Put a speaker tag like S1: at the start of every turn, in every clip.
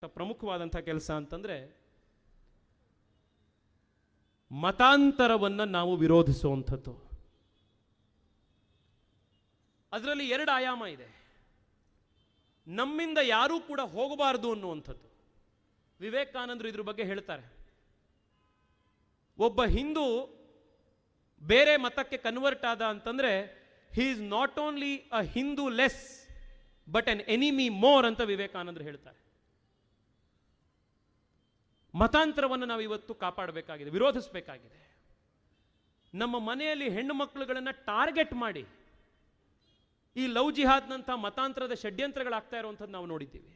S1: ಪ್ರಮುಖವಾದಂಥ ಕೆಲಸ ಅಂತಂದ್ರೆ ಮತಾಂತರವನ್ನು ನಾವು ವಿರೋಧಿಸುವಂಥದ್ದು. ಅದರಲ್ಲಿ ಎರಡು ಆಯಾಮ ಇದೆ. ನಮ್ಮಿಂದ ಯಾರೂ ಕೂಡ ಹೋಗಬಾರದು ಅನ್ನುವಂಥದ್ದು. ವಿವೇಕಾನಂದರು ಇದ್ರ ಬಗ್ಗೆ ಹೇಳ್ತಾರೆ, ಒಬ್ಬ ಹಿಂದೂ ಬೇರೆ ಮತಕ್ಕೆ ಕನ್ವರ್ಟ್ ಆದ ಅಂತಂದ್ರೆ he is not only a Hindu less but an enemy more ಅಂತ ವಿವೇಕಾನಂದರು ಹೇಳ್ತಾರೆ. ಮತಾಂತರವನ್ನು ನಾವು ಇವತ್ತು ಕಾಪಾಡಬೇಕಾಗಿದೆ, ವಿರೋಧಿಸಬೇಕಾಗಿದೆ. ನಮ್ಮ ಮನೆಯಲ್ಲಿ ಹೆಣ್ಣು ಮಕ್ಕಳುಗಳನ್ನು ಟಾರ್ಗೆಟ್ ಮಾಡಿ ಈ ಲವ್ ಜಿಹಾದ್ನಂಥ ಮತಾಂತರದ ಷಡ್ಯಂತ್ರಗಳಾಗ್ತಾ ಇರುವಂಥದ್ದು ನಾವು ನೋಡಿದ್ದೀವಿ.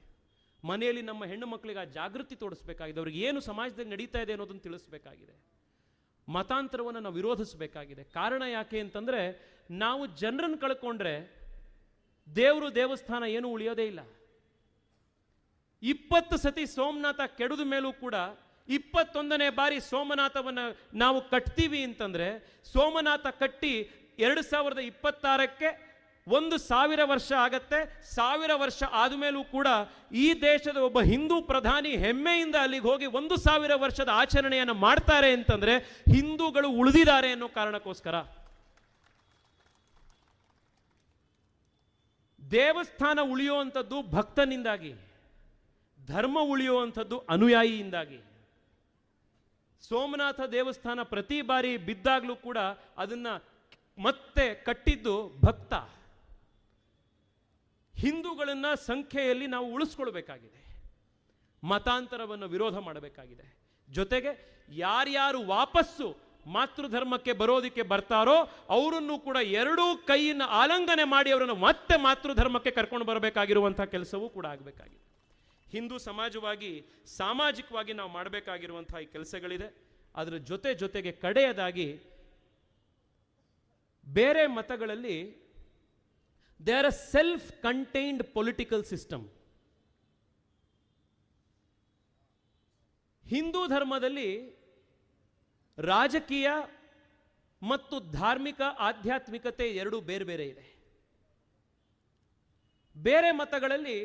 S1: ಮನೆಯಲ್ಲಿ ನಮ್ಮ ಹೆಣ್ಣು ಮಕ್ಕಳಿಗೆ ಆ ಜಾಗೃತಿ ತೋರಿಸಬೇಕಾಗಿದೆ, ಅವ್ರಿಗೆ ಏನು ಸಮಾಜದಲ್ಲಿ ನಡೀತಾ ಇದೆ ಅನ್ನೋದನ್ನು ತಿಳಿಸಬೇಕಾಗಿದೆ. ಮತಾಂತರವನ್ನು ನಾವು ವಿರೋಧಿಸಬೇಕಾಗಿದೆ. ಕಾರಣ ಯಾಕೆ ಅಂತಂದ್ರೆ ನಾವು ಜನರನ್ನು ಕಳ್ಕೊಂಡ್ರೆ ದೇವರು ದೇವಸ್ಥಾನ ಏನು ಉಳಿಯೋದೇ ಇಲ್ಲ. 20 ಸತಿ ಸೋಮನಾಥ ಕೆಡದ ಮೇಲೂ ಕೂಡ 21ನೇ ಬಾರಿ ಸೋಮನಾಥವನ್ನು ನಾವು ಕಟ್ತೀವಿ ಅಂತಂದ್ರೆ, ಸೋಮನಾಥ ಕಟ್ಟಿ 2026ಕ್ಕೆ 1000 ವರ್ಷ ಆಗತ್ತೆ. 1000 ವರ್ಷ ಆದಮೇಲೂ ಕೂಡ ಈ ದೇಶದ ಒಬ್ಬ ಹಿಂದೂ ಪ್ರಧಾನಿ ಹೆಮ್ಮೆಯಿಂದ ಅಲ್ಲಿಗೆ ಹೋಗಿ 1000 ವರ್ಷದ ಆಚರಣೆಯನ್ನು ಮಾಡ್ತಾರೆ ಅಂತಂದ್ರೆ ಹಿಂದೂಗಳು ಉಳಿದಿದ್ದಾರೆ ಅನ್ನೋ ಕಾರಣಕ್ಕೋಸ್ಕರ. ದೇವಸ್ಥಾನ ಉಳಿಯುವಂಥದ್ದು ಭಕ್ತನಿಂದಾಗಿ, ಧರ್ಮ ಉಳಿಯುವಂಥದ್ದು ಅನುಯಾಯಿಯಿಂದಾಗಿ. ಸೋಮನಾಥ ದೇವಸ್ಥಾನ ಪ್ರತಿ ಬಾರಿ ಬಿದ್ದಾಗಲೂ ಕೂಡ ಅದನ್ನ ಮತ್ತೆ ಕಟ್ಟಿದ್ದು ಭಕ್ತ. ಹಿಂದೂಗಳನ್ನ ಸಂಖ್ಯೆಯಲ್ಲಿ ನಾವು ಉಳಿಸ್ಕೊಳ್ಬೇಕಾಗಿದೆ, ಮತಾಂತರವನ್ನು ವಿರೋಧ ಮಾಡಬೇಕಾಗಿದೆ. ಜೊತೆಗೆ ಯಾರ್ಯಾರು ವಾಪಸ್ಸು ಮಾತೃಧರ್ಮಕ್ಕೆ ಬರೋದಕ್ಕೆ ಬರ್ತಾರೋ ಅವರನ್ನು ಕೂಡ ಎರಡೂ ಕೈಯನ್ನು ಆಲಂಗನೆ ಮಾಡಿ ಅವರನ್ನು ಮತ್ತೆ ಮಾತೃಧರ್ಮಕ್ಕೆ ಕರ್ಕೊಂಡು ಬರಬೇಕಾಗಿರುವಂತಹ ಕೆಲಸವೂ ಕೂಡ ಆಗಬೇಕಾಗಿದೆ. ಹಿಂದೂ ಸಮಾಜವಾಗಿ ಸಾಮಾಜಿಕವಾಗಿ ನಾವು ಮಾಡಬೇಕಾಗಿರುವಂತಹ ಈ ಕೆಲಸಗಳಿದೆ. ಅದರ ಜೊತೆಗೆ ಕಡೆಯದಾಗಿ ಬೇರೆ ಮತಗಳಲ್ಲಿ they are a self contained political system. Hindu ಧರ್ಮದಲ್ಲಿ ರಾಜಕೀಯ ಮತ್ತು ಧಾರ್ಮಿಕ ಆಧ್ಯಾತ್ಮಿಕತೆ ಎರಡು ಬೇರೆ ಬೇರೆ ಇದೆ. ಬೇರೆ ಮತಗಳಲ್ಲಿ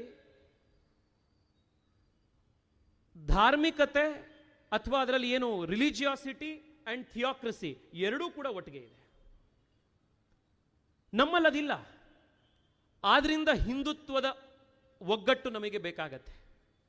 S1: ಧಾರ್ಮಿಕತೆ ಅಥವಾ ಅದರಲ್ಲಿ ಏನು ರಿಲಿಜಿಯಾಸಿಟಿ ಅಂಡ್ ಥಿಯೋಕ್ರಸಿ ಎರಡೂ ಕೂಡ ಒಟ್ಟಿಗೆ ಇದೆ. ನಮ್ಮಲ್ಲದಿಲ್ಲ. ಆದ್ರಿಂದ ಹಿಂದುತ್ವದ ಒಗ್ಗಟ್ಟು ನಮಗೆ ಬೇಕಾಗತ್ತೆ.